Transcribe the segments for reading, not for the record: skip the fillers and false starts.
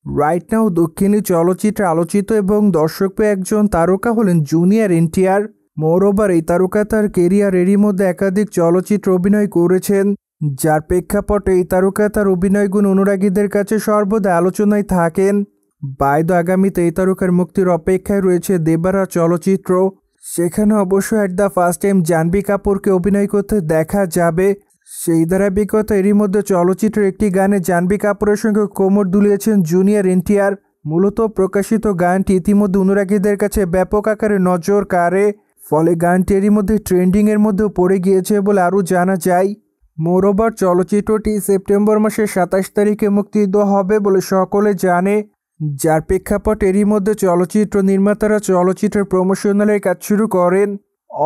Right now দক্ষিণী চলচ্চিত্রে আলোচিত এবং দর্শকপ্রিয় একজন তারকা হলেন জুনিয়র এনটিআর। মোরওভার এই তারকা তার কেরিয়ারেরই মধ্যে একাধিক চলচ্চিত্রে অভিনয় করেছেন, যার প্রেক্ষাপটে এই তারকা তার অভিনয়গুণ অনুরাগীদের কাছে সর্বদা আলোচনায় থাকেন। বাইদ আগামীতে এই তারকার মুক্তির অপেক্ষায় রয়েছে দেবারা চলচ্চিত্র। সেখানে অবশ্য at the first time Janhvi কাপুরকে অভিনয় করতে দেখা যাবে। সেই ধারাবাহিকতা এরই মধ্যে চলচ্চিত্রের একটি গানে জাহ্নবী কাপুরের সঙ্গে কোমর দুলিয়েছেন জুনিয়র এনটিআর। মূলত প্রকাশিত গানটি ইতিমধ্যে অনুরাগীদের কাছে ব্যাপক আকারে নজর কাড়ে, ফলে গানটি এরই মধ্যে ট্রেন্ডিংয়ের মধ্যেও পড়ে গিয়েছে বলে আরও জানা যায়। মোরওভার চলচ্চিত্রটি সেপ্টেম্বর মাসের 27 তারিখে মুক্তি দেওয়া হবে বলে সকলে জানে, যার প্রেক্ষাপট এরই মধ্যে চলচ্চিত্র নির্মাতারা চলচ্চিত্রের প্রমোশনালের কাজ শুরু করেন।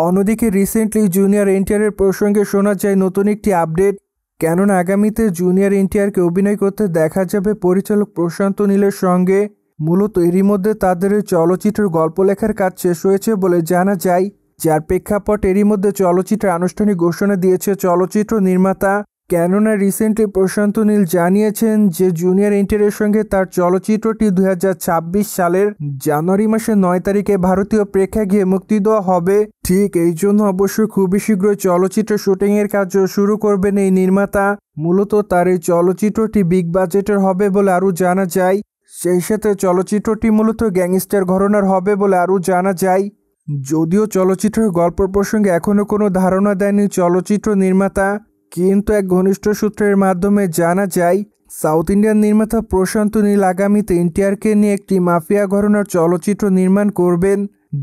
অন্যদিকে রিসেন্টলি জুনিয়র এনটিআরের প্রসঙ্গে শোনা যায় নতুন একটি আপডেট, কেননা আগামীতে জুনিয়র এনটিআরকে অভিনয় করতে দেখা যাবে পরিচালক প্রশান্ত নীলের সঙ্গে। মূলত এরই মধ্যে তাদের এই চলচ্চিত্রের গল্প লেখার কাজ শেষ হয়েছে বলে জানা যায়, যার প্রেক্ষাপট এরই মধ্যে চলচ্চিত্রের আনুষ্ঠানিক ঘোষণা দিয়েছে চলচ্চিত্র নির্মাতা। কেননা রিসেন্টলি প্রশান্ত নীল জানিয়েছেন যে জুনিয়র এনটিআরের সঙ্গে তার চলচ্চিত্রটি 2026 সালের জানুয়ারি মাসের 9 তারিখে ভারতীয় প্রেক্ষাগৃহে মুক্তি দেওয়া হবে। ঠিক এই জন্য অবশ্যই খুবই শীঘ্রই চলচ্চিত্রের শুটিংয়ের কাজও শুরু করবেন এই নির্মাতা। মূলত তার এই চলচ্চিত্রটি বিগ বাজেটের হবে বলে আরও জানা যায়। সেই সাথে চলচ্চিত্রটি মূলত গ্যাংস্টার ঘরানার হবে বলে আরও জানা যায়। যদিও চলচ্চিত্রের গল্প প্রসঙ্গে এখনও কোনো ধারণা দেয়নি চলচ্চিত্র নির্মাতা, কিন্তু এক ঘনিষ্ঠ সূত্রের মাধ্যমে জানা যায় সাউথ ইন্ডিয়ান নির্মাতা প্রশান্ত নীল আগামীতে এনটিআরকে নিয়ে একটি মাফিয়া ঘরানার চলচ্চিত্র নির্মাণ করবেন,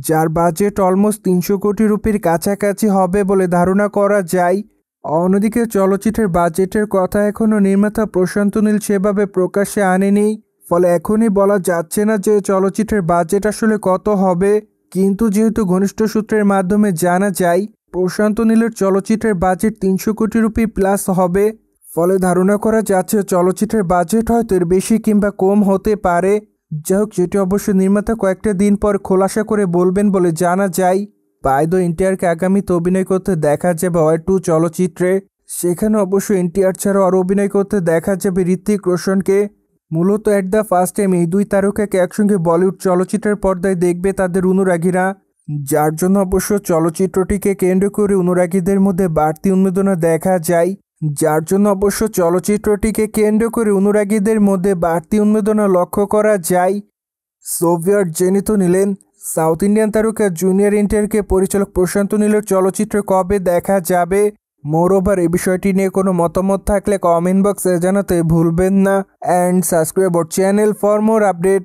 যার বাজেট অলমোস্ট 300 কোটি রুপির কাছাকাছি হবে বলে ধারণা করা যায়। অন্যদিকে চলচ্চিত্রের বাজেটের কথা এখনও নির্মাতা প্রশান্ত নীল সেভাবে প্রকাশ্যে আনেনি, ফলে এখনই বলা যাচ্ছে না যে চলচ্চিত্রের বাজেট আসলে কত হবে। কিন্তু যেহেতু ঘনিষ্ঠ সূত্রের মাধ্যমে জানা যায় প্রশান্ত নীলের চলচ্চিত্রের বাজেট 300 কোটি রুপি প্লাস হবে, ফলে ধারণা করা যাচ্ছে চলচ্চিত্রের বাজেট হয়তো এর বেশি কিংবা কম হতে পারে। যাই হোক, যেটি অবশ্য নির্মাতা কয়েকটা দিন পর খোলাসা করে বলবেন বলে জানা যায়। বাইদ এনটিআরকে আগামীতে অভিনয় করতে দেখা যাবে ওয়ার 2 চলচ্চিত্রে। সেখানে অবশ্য এনটিআর ছাড়াও আরও অভিনয় করতে দেখা যাবে ঋত্বিক রোশনকে। মূলত অ্যাট দ্য ফার্স্ট টাইম এই দুই তারকাকে একসঙ্গে বলিউড চলচ্চিত্রের পর্দায় দেখবে তাদের অনুরাগীরা, যার জন্য অবশ্য চলচ্চিত্রটিকে কেন্দ্র করে অনুরাগীদের মধ্যে বাড়তি উন্মাদনা দেখা যায়। লক্ষ্য করা যায়। সোভিয়েত জেনে তো নিলেন সাউথ ইন্ডিয়ান তারকা জুনিয়র এনটিআরকে পরিচালক প্রশান্ত নীলের চলচ্চিত্রে কবে দেখা যাবে। মোরওভার এই বিষয়টি নিয়ে কোনো মতামত থাকলে কমেন্ট বক্সে জানাতে ভুলবেন না। And subscribe our channel for more update.